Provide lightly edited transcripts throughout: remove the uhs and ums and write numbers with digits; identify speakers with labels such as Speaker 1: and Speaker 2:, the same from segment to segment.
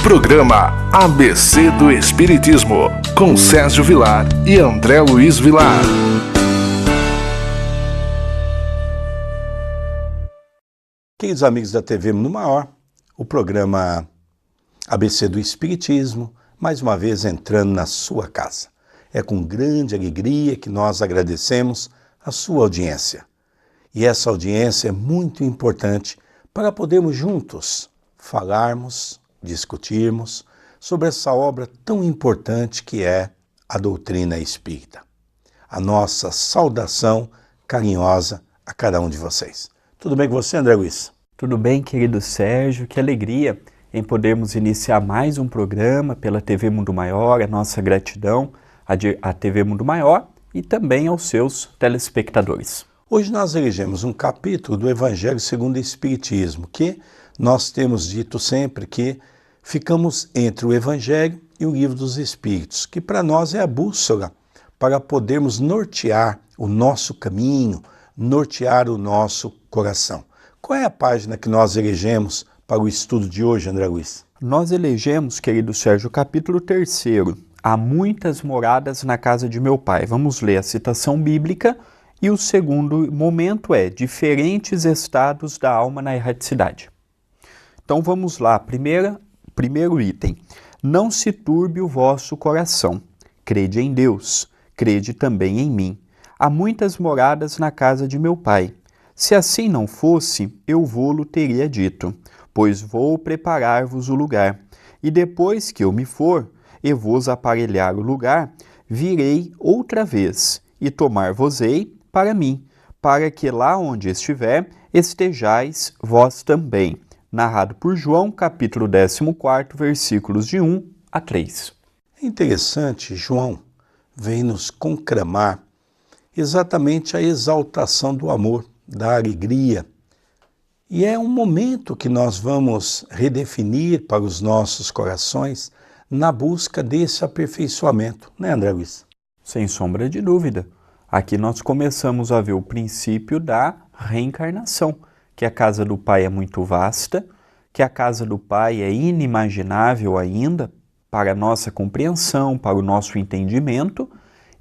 Speaker 1: Programa ABC do Espiritismo, com Sérgio Vilar e André Luiz Vilar.
Speaker 2: Queridos amigos da TV Mundo Maior, o programa ABC do Espiritismo, mais uma vez entrando na sua casa. É com grande alegria que nós agradecemos a sua audiência. E essa audiência é muito importante para podermos juntos falarmos, discutirmos sobre essa obra tão importante que é a doutrina espírita. A nossa saudação carinhosa a cada um de vocês. Tudo bem com você, André Luiz?
Speaker 3: Tudo bem, querido Sérgio, que alegria em podermos iniciar mais um programa pela TV Mundo Maior, a nossa gratidão à TV Mundo Maior e também aos seus telespectadores.
Speaker 2: Hoje nós elegemos um capítulo do Evangelho segundo o Espiritismo, que nós temos dito sempre que ficamos entre o Evangelho e o Livro dos Espíritos, que para nós é a bússola para podermos nortear o nosso caminho, nortear o nosso coração. Qual é a página que nós elegemos para o estudo de hoje, André Luiz?
Speaker 3: Nós elegemos, querido Sérgio, o capítulo 3º, Há muitas moradas na casa de meu pai. Vamos ler a citação bíblica e o segundo momento é diferentes estados da alma na erraticidade. Então vamos lá, primeiro item. Não se turbe o vosso coração. Crede em Deus, crede também em mim. Há muitas moradas na casa de meu pai. Se assim não fosse, eu vô-lo teria dito, pois vou preparar-vos o lugar. E depois que eu me for, e vos aparelhar o lugar, virei outra vez, e tomar-vos-ei para mim, para que lá onde estiver, estejais vós também. Narrado por João, capítulo 14, versículos de 1 a 3.
Speaker 2: É interessante, João vem nos conclamar exatamente a exaltação do amor, da alegria. E é um momento que nós vamos redefinir para os nossos corações na busca desse aperfeiçoamento, né, André Luiz?
Speaker 3: Sem sombra de dúvida. Aqui nós começamos a ver o princípio da reencarnação, que a casa do Pai é muito vasta, que a casa do Pai é inimaginável ainda para a nossa compreensão, para o nosso entendimento,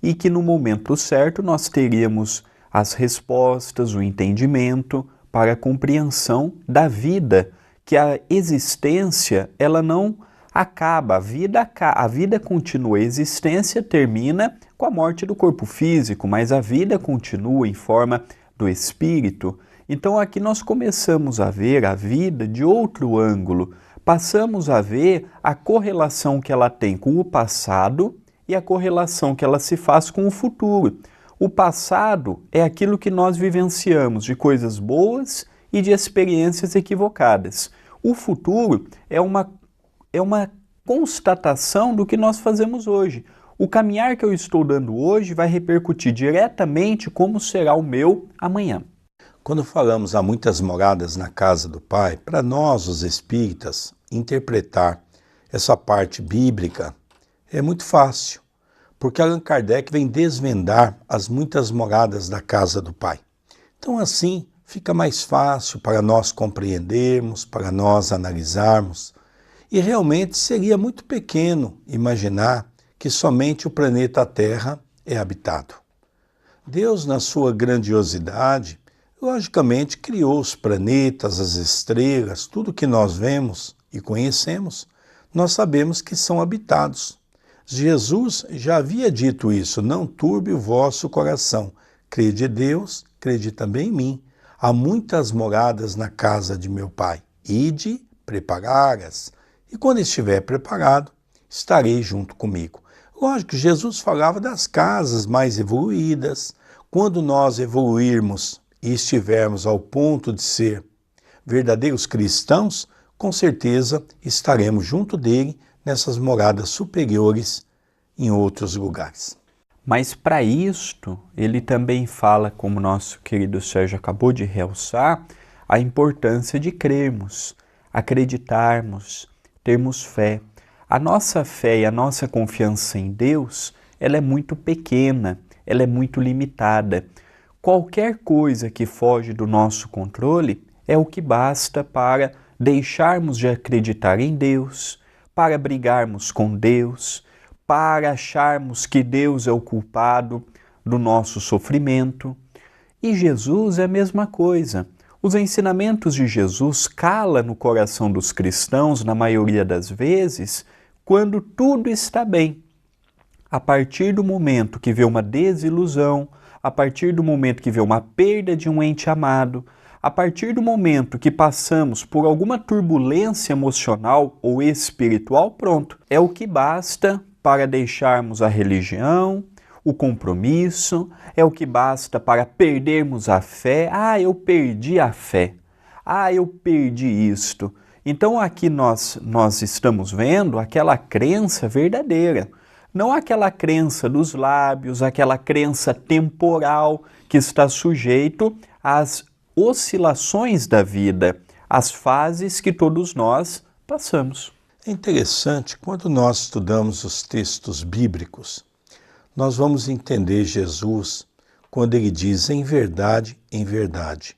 Speaker 3: e que no momento certo nós teríamos as respostas, o entendimento para a compreensão da vida, que a existência ela não acaba, a vida continua, a existência termina com a morte do corpo físico, mas a vida continua em forma do espírito. Então aqui nós começamos a ver a vida de outro ângulo, passamos a ver a correlação que ela tem com o passado e a correlação que ela se faz com o futuro. O passado é aquilo que nós vivenciamos de coisas boas e de experiências equivocadas. O futuro é uma constatação do que nós fazemos hoje. O caminhar que eu estou dando hoje vai repercutir diretamente como será o meu amanhã.
Speaker 2: Quando falamos há muitas moradas na casa do Pai, para nós, os espíritas, interpretar essa parte bíblica é muito fácil, porque Allan Kardec vem desvendar as muitas moradas da casa do Pai. Então assim fica mais fácil para nós compreendermos, para nós analisarmos. E realmente seria muito pequeno imaginar que somente o planeta Terra é habitado. Deus, na sua grandiosidade, logicamente criou os planetas, as estrelas, tudo que nós vemos e conhecemos, nós sabemos que são habitados. Jesus já havia dito isso, não turbe o vosso coração, crede em Deus, crede também em mim. Há muitas moradas na casa de meu Pai, ide preparar-as. E quando estiver preparado, estarei junto comigo. Lógico que Jesus falava das casas mais evoluídas. Quando nós evoluirmos e estivermos ao ponto de ser verdadeiros cristãos, com certeza estaremos junto dele nessas moradas superiores em outros lugares.
Speaker 3: Mas para isto, ele também fala, como nosso querido Sérgio acabou de realçar, a importância de crermos, acreditarmos, termos fé. A nossa fé e a nossa confiança em Deus, ela é muito pequena, ela é muito limitada. Qualquer coisa que foge do nosso controle é o que basta para deixarmos de acreditar em Deus, para brigarmos com Deus, para acharmos que Deus é o culpado do nosso sofrimento. E Jesus é a mesma coisa. Os ensinamentos de Jesus calam no coração dos cristãos, na maioria das vezes, quando tudo está bem. A partir do momento que vê uma desilusão, a partir do momento que vê uma perda de um ente amado, a partir do momento que passamos por alguma turbulência emocional ou espiritual, pronto, é o que basta para deixarmos a religião, o compromisso, é o que basta para perdermos a fé. Ah, eu perdi a fé. Ah, eu perdi isto. Então aqui nós estamos vendo aquela crença verdadeira, não aquela crença dos lábios, aquela crença temporal que está sujeito às oscilações da vida, às fases que todos nós passamos.
Speaker 2: É interessante, quando nós estudamos os textos bíblicos, nós vamos entender Jesus quando ele diz em verdade, em verdade.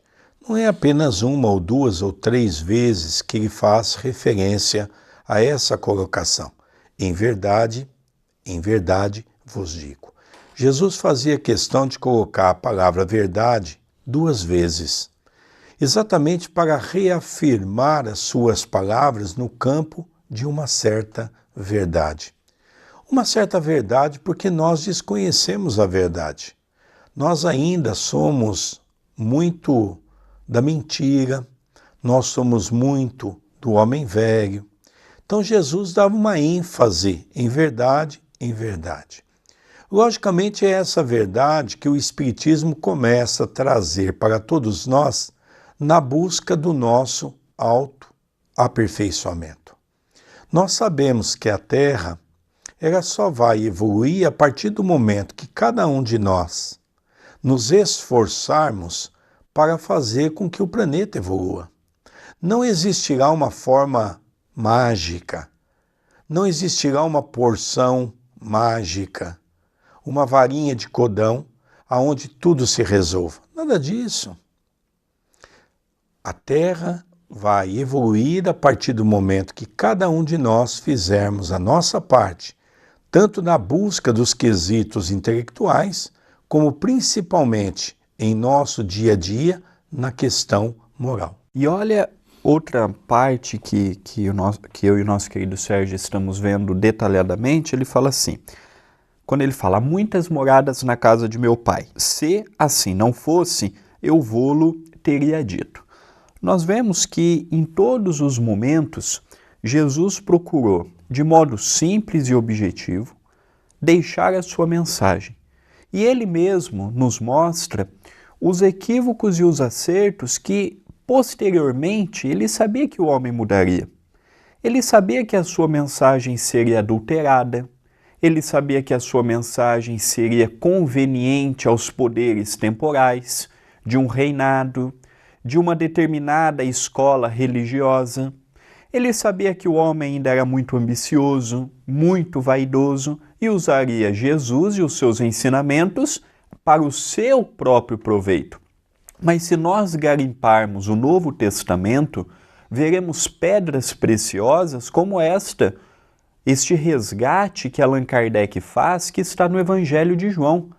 Speaker 2: Não é apenas uma ou duas ou três vezes que ele faz referência a essa colocação. Em verdade vos digo. Jesus fazia questão de colocar a palavra verdade duas vezes, exatamente para reafirmar as suas palavras no campo de uma certa verdade. Uma certa verdade porque nós desconhecemos a verdade. Nós ainda somos muito da mentira, nós somos muito do homem velho. Então Jesus dava uma ênfase em verdade, em verdade. Logicamente é essa verdade que o Espiritismo começa a trazer para todos nós na busca do nosso autoaperfeiçoamento. Nós sabemos que a Terra ela só vai evoluir a partir do momento que cada um de nós nos esforçarmos para fazer com que o planeta evolua. Não existirá uma forma mágica, não existirá uma porção mágica, uma varinha de codão aonde tudo se resolva. Nada disso. A Terra vai evoluir a partir do momento que cada um de nós fizermos a nossa parte, tanto na busca dos quesitos intelectuais, como principalmente em nosso dia a dia, na questão moral.
Speaker 3: E olha outra parte que eu e o nosso querido Sérgio estamos vendo detalhadamente, ele fala assim, quando ele fala, muitas moradas na casa de meu pai, se assim não fosse, eu vô-lo teria dito. Nós vemos que em todos os momentos, Jesus procurou, de modo simples e objetivo, deixar a sua mensagem. E ele mesmo nos mostra os equívocos e os acertos que, posteriormente, ele sabia que o homem mudaria. Ele sabia que a sua mensagem seria adulterada, ele sabia que a sua mensagem seria conveniente aos poderes temporais de um reinado, de uma determinada escola religiosa. Ele sabia que o homem ainda era muito ambicioso, muito vaidoso e usaria Jesus e os seus ensinamentos para o seu próprio proveito. Mas se nós garimparmos o Novo Testamento, veremos pedras preciosas como este resgate que Allan Kardec faz, que está no Evangelho de João.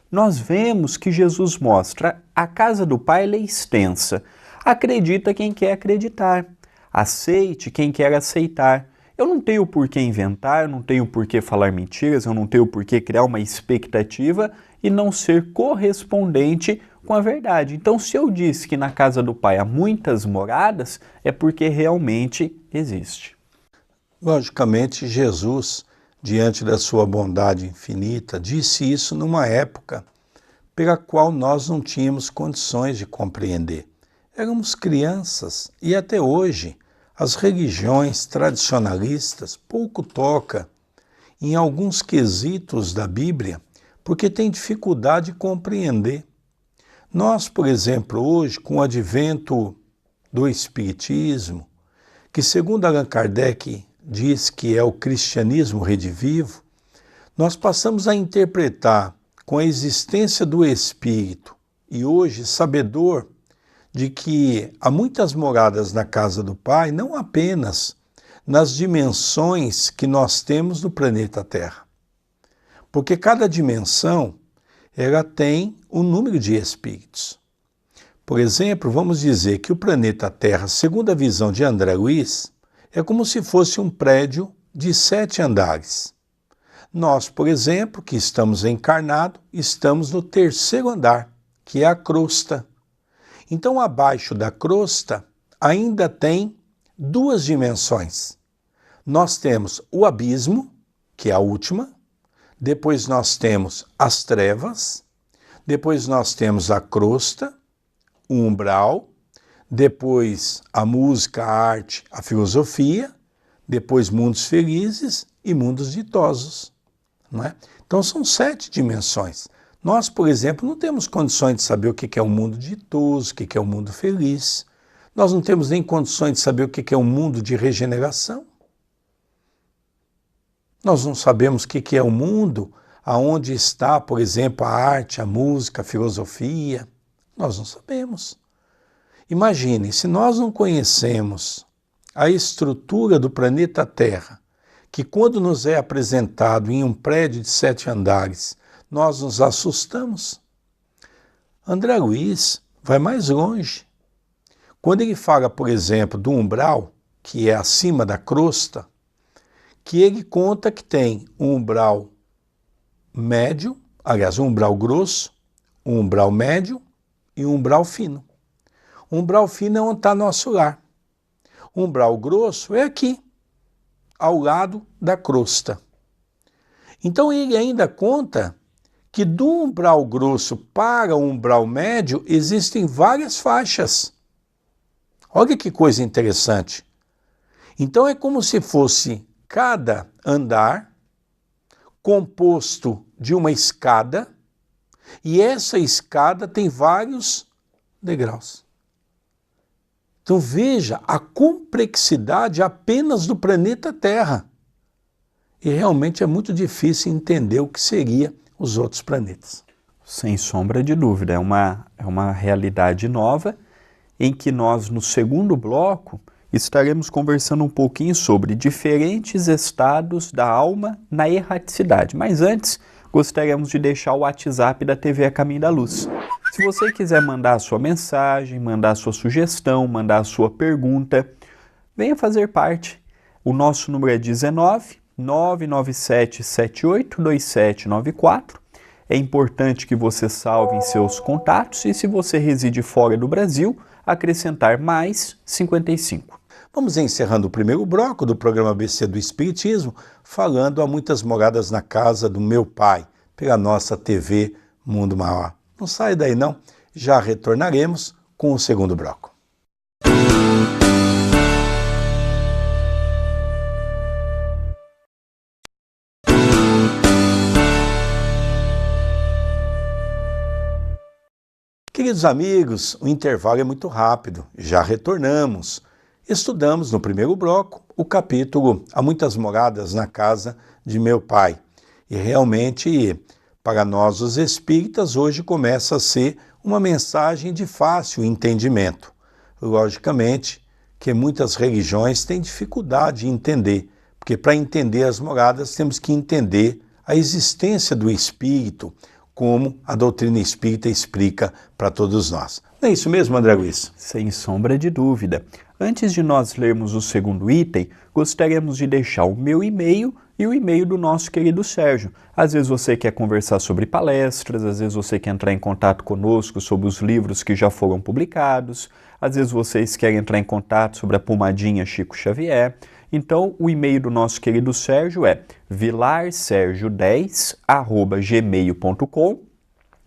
Speaker 3: Nós vemos que Jesus mostra a casa do Pai é extensa. Acredita quem quer acreditar. Aceite quem quer aceitar. Eu não tenho por que inventar, eu não tenho por que falar mentiras, eu não tenho por que criar uma expectativa e não ser correspondente com a verdade. Então, se eu disse que na casa do Pai há muitas moradas, é porque realmente existe.
Speaker 2: Logicamente, Jesus, diante da sua bondade infinita, disse isso numa época pela qual nós não tínhamos condições de compreender. Éramos crianças e até hoje as religiões tradicionalistas pouco tocam em alguns quesitos da Bíblia porque têm dificuldade de compreender. Nós, por exemplo, hoje, com o advento do Espiritismo, que segundo Allan Kardec diz que é o cristianismo redivivo, nós passamos a interpretar com a existência do Espírito e hoje sabedor de que há muitas moradas na casa do Pai, não apenas nas dimensões que nós temos no planeta Terra. Porque cada dimensão, ela tem um número de espíritos. Por exemplo, vamos dizer que o planeta Terra, segundo a visão de André Luiz, é como se fosse um prédio de 7 andares. Nós, por exemplo, que estamos encarnados, estamos no 3º andar, que é a crosta. Então, abaixo da crosta, ainda tem 2 dimensões. Nós temos o abismo, que é a última, depois nós temos as trevas, depois nós temos a crosta, o umbral, depois a música, a arte, a filosofia, depois mundos felizes e mundos ditosos. Não é? Então são 7 dimensões. Nós, por exemplo, não temos condições de saber o que é um mundo ditoso, o que é um mundo feliz. Nós não temos nem condições de saber o que é um mundo de regeneração. Nós não sabemos o que é um mundo onde está, por exemplo, a arte, a música, a filosofia. Nós não sabemos. Imagine, se nós não conhecemos a estrutura do planeta Terra, que quando nos é apresentado em um prédio de 7 andares, nós nos assustamos. André Luiz vai mais longe. Quando ele fala, por exemplo, do umbral, que é acima da crosta, que ele conta que tem um umbral médio, aliás, um umbral grosso, um umbral médio e um umbral fino. O umbral fino é onde está nosso lar. O umbral grosso é aqui, ao lado da crosta. Então ele ainda conta que do umbral grosso para o umbral médio existem várias faixas. Olha que coisa interessante. Então é como se fosse cada andar composto de uma escada, e essa escada tem vários degraus. Então veja a complexidade apenas do planeta Terra. E realmente é muito difícil entender o que seria os outros planetas.
Speaker 3: Sem sombra de dúvida, é uma realidade nova em que nós, no segundo bloco, estaremos conversando um pouquinho sobre diferentes estados da alma na erraticidade. Mas antes, gostaríamos de deixar o WhatsApp da TV A Caminho da Luz. Se você quiser mandar a sua mensagem, mandar a sua sugestão, mandar a sua pergunta, venha fazer parte. O nosso número é 19 997 78 2794. É importante que você salve em seus contatos e, se você reside fora do Brasil, acrescentar mais 55.
Speaker 2: Vamos encerrando o primeiro bloco do programa ABC do Espiritismo, falando há muitas moradas na casa do meu pai, pela nossa TV Mundo Maior. Não sai daí não, já retornaremos com o segundo bloco. Queridos amigos, o intervalo é muito rápido, já retornamos. Estudamos no primeiro bloco o capítulo Há Muitas Moradas na Casa de Meu Pai. E realmente, para nós os espíritas, hoje começa a ser uma mensagem de fácil entendimento. Logicamente que muitas religiões têm dificuldade de entender, porque para entender as moradas temos que entender a existência do espírito, como a doutrina espírita explica para todos nós. Não é isso mesmo, André Luiz?
Speaker 3: Sem sombra de dúvida. Antes de nós lermos o segundo item, gostaríamos de deixar o meu e-mail e o e-mail do nosso querido Sérgio. Às vezes você quer conversar sobre palestras, às vezes você quer entrar em contato conosco sobre os livros que já foram publicados, às vezes vocês querem entrar em contato sobre a pomadinha Chico Xavier. Então, o e-mail do nosso querido Sérgio é vilarsergio10@gmail.com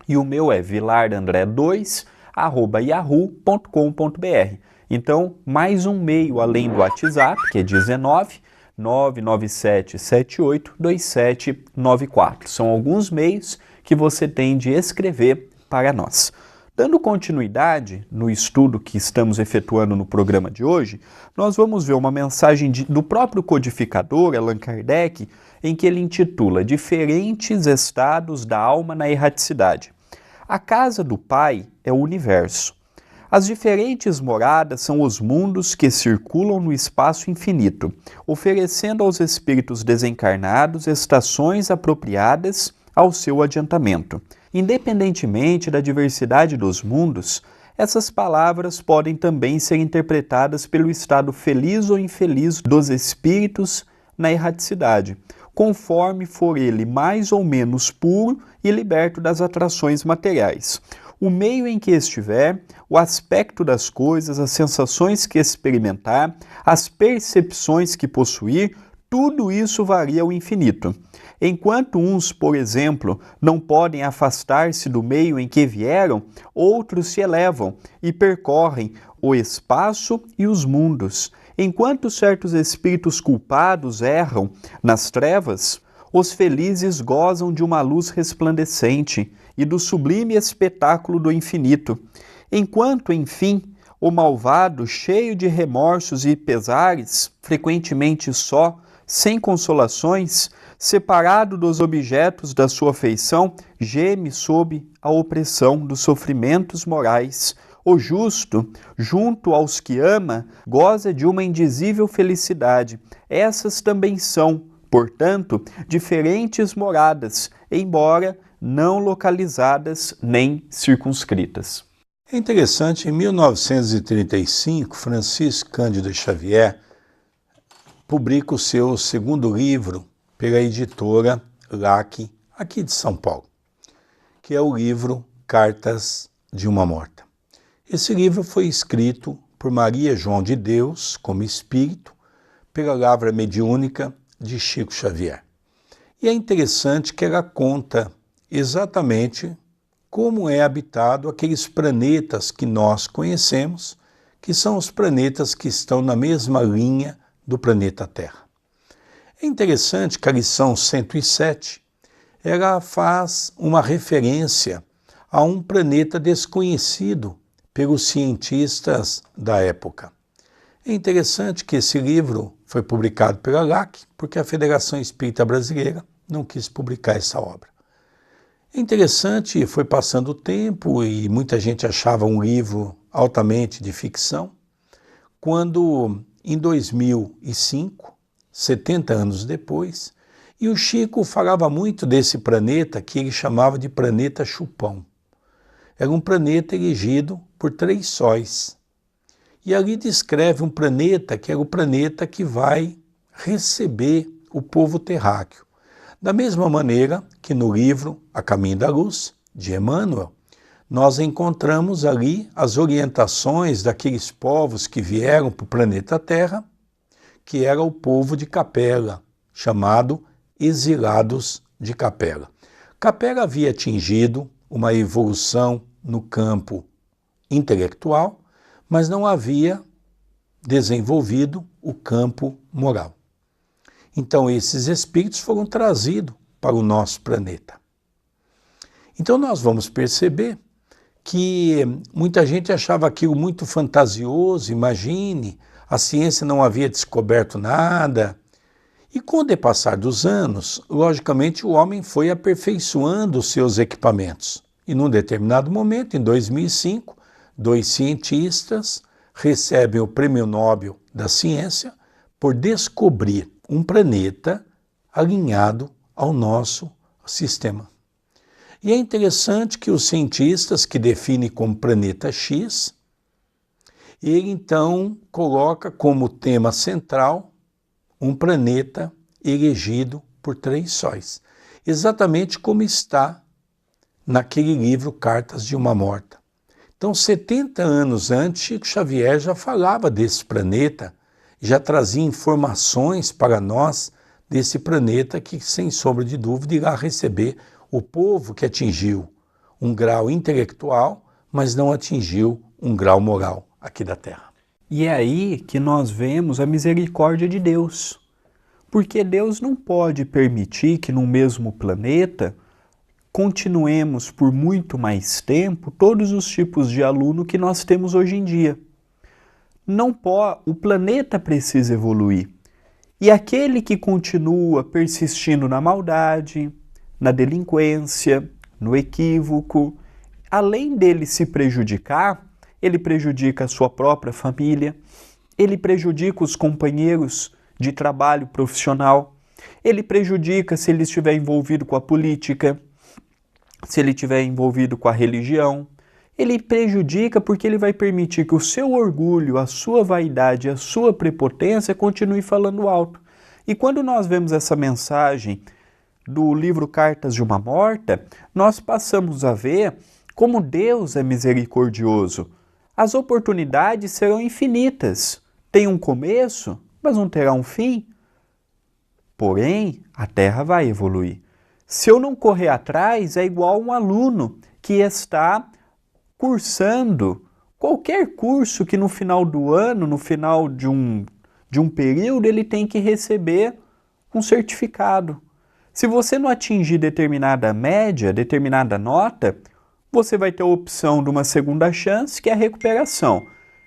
Speaker 3: e o meu é vilardandré2@yahoo.com.br. Então, mais um e-mail além do WhatsApp, que é 19 997 78 2794. São alguns meios que você tem de escrever para nós. Dando continuidade no estudo que estamos efetuando no programa de hoje, nós vamos ver uma mensagem do próprio codificador, Allan Kardec, em que ele intitula Diferentes Estados da Alma na Erraticidade. A casa do Pai é o universo. As diferentes moradas são os mundos que circulam no espaço infinito, oferecendo aos espíritos desencarnados estações apropriadas ao seu adiantamento. Independentemente da diversidade dos mundos, essas palavras podem também ser interpretadas pelo estado feliz ou infeliz dos espíritos na erraticidade, conforme for ele mais ou menos puro e liberto das atrações materiais. O meio em que estiver, o aspecto das coisas, as sensações que experimentar, as percepções que possuir, tudo isso varia ao infinito. Enquanto uns, por exemplo, não podem afastar-se do meio em que vieram, outros se elevam e percorrem o espaço e os mundos. Enquanto certos espíritos culpados erram nas trevas, os felizes gozam de uma luz resplandecente e do sublime espetáculo do infinito. Enquanto, enfim, o malvado, cheio de remorsos e pesares, frequentemente só, sem consolações, separado dos objetos da sua afeição, geme sob a opressão dos sofrimentos morais. O justo, junto aos que ama, goza de uma indizível felicidade. Essas também são, portanto, diferentes moradas, embora não localizadas nem circunscritas.
Speaker 2: É interessante, em 1935, Francisco Cândido Xavier publica o seu segundo livro pela editora LAC, aqui de São Paulo, que é o livro Cartas de uma Morta. Esse livro foi escrito por Maria João de Deus, como espírito, pela lavra mediúnica de Chico Xavier. E é interessante que ela conta exatamente como é habitado aqueles planetas que nós conhecemos, que são os planetas que estão na mesma linha do planeta Terra. É interessante que a lição 107, ela faz uma referência a um planeta desconhecido pelos cientistas da época. É interessante que esse livro foi publicado pela LAC, porque a Federação Espírita Brasileira não quis publicar essa obra. É interessante, foi passando o tempo e muita gente achava um livro altamente de ficção, quando em 2005, 70 anos depois, e o Chico falava muito desse planeta que ele chamava de planeta Chupão. Era um planeta erigido por 3 sóis. E ali descreve um planeta que era o planeta que vai receber o povo terráqueo. Da mesma maneira que no livro A Caminho da Luz, de Emmanuel, nós encontramos ali as orientações daqueles povos que vieram para o planeta Terra, que era o povo de Capela, chamado exilados de Capela. Capela havia atingido uma evolução no campo intelectual, mas não havia desenvolvido o campo moral. Então esses espíritos foram trazidos para o nosso planeta. Então nós vamos perceber que muita gente achava aquilo muito fantasioso, imagine, a ciência não havia descoberto nada. E com o depassar dos anos, logicamente o homem foi aperfeiçoando os seus equipamentos. E num determinado momento, em 2005, 2 cientistas recebem o Prêmio Nobel da Ciência por descobrir um planeta alinhado ao nosso sistema. E é interessante que os cientistas que definem como planeta X, ele então coloca como tema central um planeta elegido por 3 sóis, exatamente como está naquele livro Cartas de uma Morta. Então, 70 anos antes, Chico Xavier já falava desse planeta, já trazia informações para nós desse planeta que, sem sombra de dúvida, irá receber o povo que atingiu um grau intelectual, mas não atingiu um grau moral aqui da Terra.
Speaker 3: E é aí que nós vemos a misericórdia de Deus. Porque Deus não pode permitir que no mesmo planeta continuemos por muito mais tempo todos os tipos de aluno que nós temos hoje em dia. O planeta precisa evoluir. E aquele que continua persistindo na maldade, na delinquência, no equívoco, além dele se prejudicar, ele prejudica a sua própria família, ele prejudica os companheiros de trabalho profissional, ele prejudica se ele estiver envolvido com a política, se ele estiver envolvido com a religião. Ele prejudica porque ele vai permitir que o seu orgulho, a sua vaidade, a sua prepotência continue falando alto. E quando nós vemos essa mensagem do livro Cartas de uma Morta, nós passamos a ver como Deus é misericordioso. As oportunidades serão infinitas. Tem um começo, mas não terá um fim. Porém, a Terra vai evoluir. Se eu não correr atrás, é igual um aluno que está cursando qualquer curso que no final do ano, no final de um período, ele tem que receber um certificado. Se você não atingir determinada média, determinada nota, você vai ter a opção de uma segunda chance, que é a recuperação.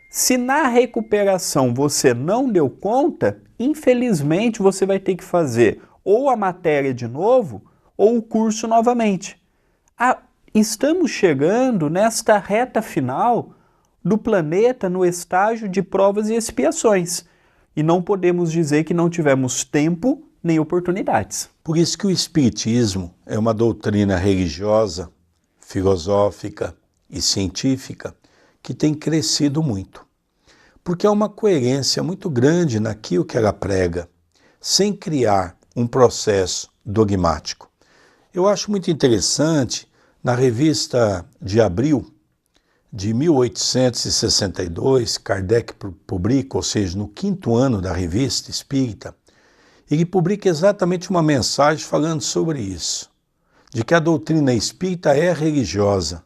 Speaker 3: Se na recuperação você não deu conta, infelizmente você vai ter que fazer ou a matéria de novo ou o curso novamente. Estamos chegando nesta reta final do planeta no estágio de provas e expiações. E não podemos dizer que não tivemos tempo nem oportunidades.
Speaker 2: Por isso que o Espiritismo é uma doutrina religiosa, filosófica e científica que tem crescido muito. Porque há uma coerência muito grande naquilo que ela prega, sem criar um processo dogmático. Eu acho muito interessante, na revista de abril de 1862, Kardec publica, ou seja, no 5º ano da Revista Espírita, ele publica exatamente uma mensagem falando sobre isso, de que a doutrina espírita é religiosa,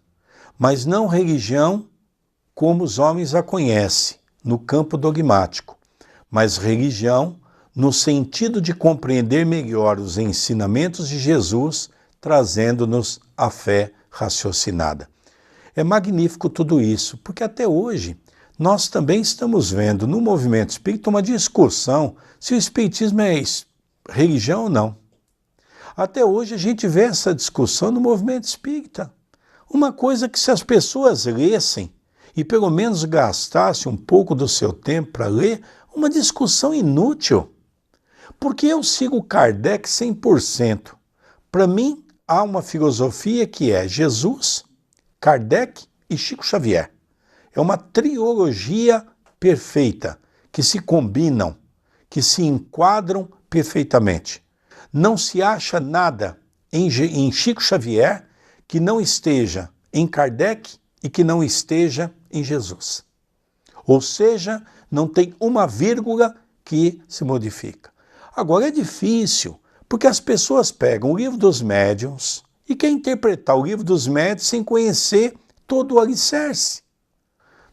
Speaker 2: mas não religião como os homens a conhecem, no campo dogmático, mas religião no sentido de compreender melhor os ensinamentos de Jesus, trazendo-nos a fé raciocinada. É magnífico tudo isso, porque até hoje nós também estamos vendo no movimento espírita uma discussão se o espiritismo é religião ou não. Até hoje a gente vê essa discussão no movimento espírita. Uma coisa que se as pessoas lessem e pelo menos gastassem um pouco do seu tempo para ler, uma discussão inútil. Porque eu sigo Kardec 100%. Para mim, há uma filosofia que é Jesus, Kardec e Chico Xavier. É uma trilogia perfeita, que se combinam, que se enquadram perfeitamente. Não se acha nada em Chico Xavier que não esteja em Kardec e que não esteja em Jesus. Ou seja, não tem uma vírgula que se modifica. Agora é difícil, porque as pessoas pegam o livro dos médiuns e querem interpretar o livro dos médiuns sem conhecer todo o alicerce.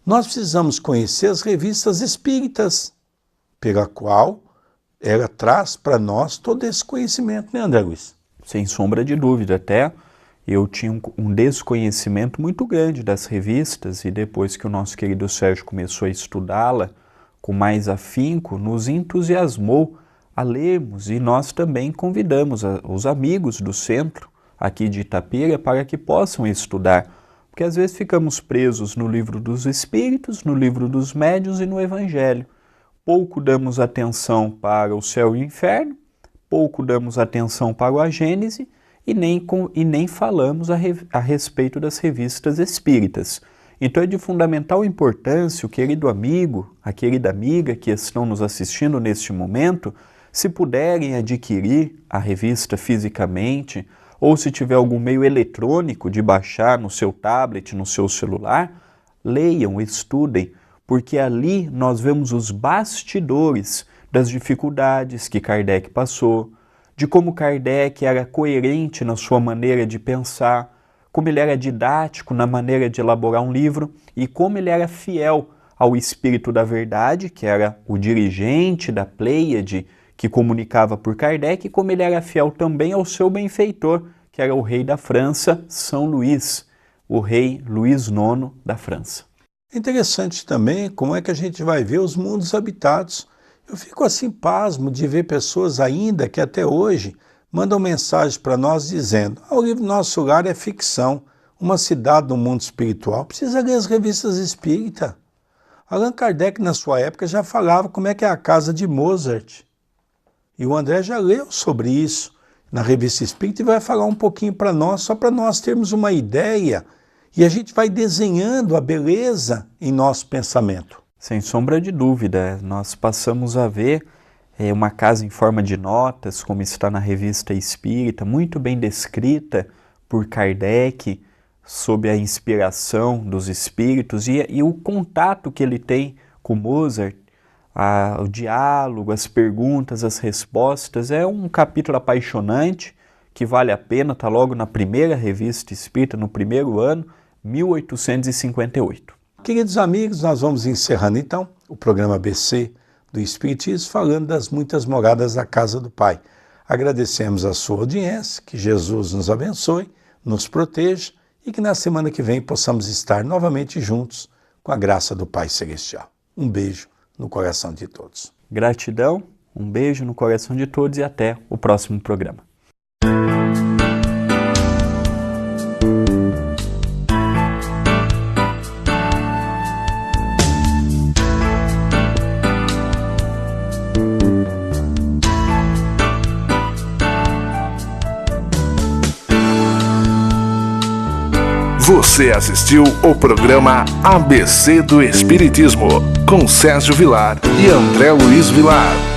Speaker 2: Nós precisamos conhecer as revistas espíritas, pela qual ela traz para nós todo esse conhecimento, né, André Luiz?
Speaker 3: Sem sombra de dúvida, até eu tinha um desconhecimento muito grande das revistas e depois que o nosso querido Sérgio começou a estudá-la com mais afinco, nos entusiasmou a lermos e nós também convidamos os amigos do centro aqui de Itapira para que possam estudar, porque às vezes ficamos presos no livro dos Espíritos, no livro dos Médiuns e no Evangelho. Pouco damos atenção para o céu e o inferno, pouco damos atenção para a Gênese e nem falamos a respeito das revistas espíritas. Então é de fundamental importância o querido amigo, a querida amiga que estão nos assistindo neste momento, se puderem adquirir a revista fisicamente, ou se tiver algum meio eletrônico de baixar no seu tablet, no seu celular, leiam, estudem, porque ali nós vemos os bastidores das dificuldades que Kardec passou, de como Kardec era coerente na sua maneira de pensar, como ele era didático na maneira de elaborar um livro e como ele era fiel ao Espírito da Verdade, que era o dirigente da Pleiade que comunicava por Kardec, e como ele era fiel também ao seu benfeitor, que era o rei da França, São Luís, o rei Luís IX da França.
Speaker 2: Interessante também como é que a gente vai ver os mundos habitados. Eu fico assim pasmo de ver pessoas ainda que até hoje mandam mensagem para nós dizendo: o livro Nosso Lar é ficção, uma cidade no mundo espiritual precisa ler as revistas espíritas. Allan Kardec, na sua época, já falava como é que é a casa de Mozart. E o André já leu sobre isso na revista espírita e vai falar um pouquinho para nós, só para nós termos uma ideia. E a gente vai desenhando a beleza em nosso pensamento.
Speaker 3: Sem sombra de dúvida, nós passamos a ver uma casa em forma de notas, como está na revista espírita, muito bem descrita por Kardec, sob a inspiração dos espíritos e o contato que ele tem com Mozart, o diálogo, as perguntas, as respostas. É um capítulo apaixonante que vale a pena, está logo na primeira revista espírita, no primeiro ano, 1858.
Speaker 2: Queridos amigos, nós vamos encerrando então o programa ABC do Espiritismo, falando das muitas moradas da casa do Pai. Agradecemos a sua audiência, que Jesus nos abençoe, nos proteja e que na semana que vem possamos estar novamente juntos com a graça do Pai Celestial. Um beijo no coração de todos.
Speaker 3: Gratidão, um beijo no coração de todos e até o próximo programa.
Speaker 1: Você assistiu o programa ABC do Espiritismo, com Sérgio Vilar e André Luiz Vilar.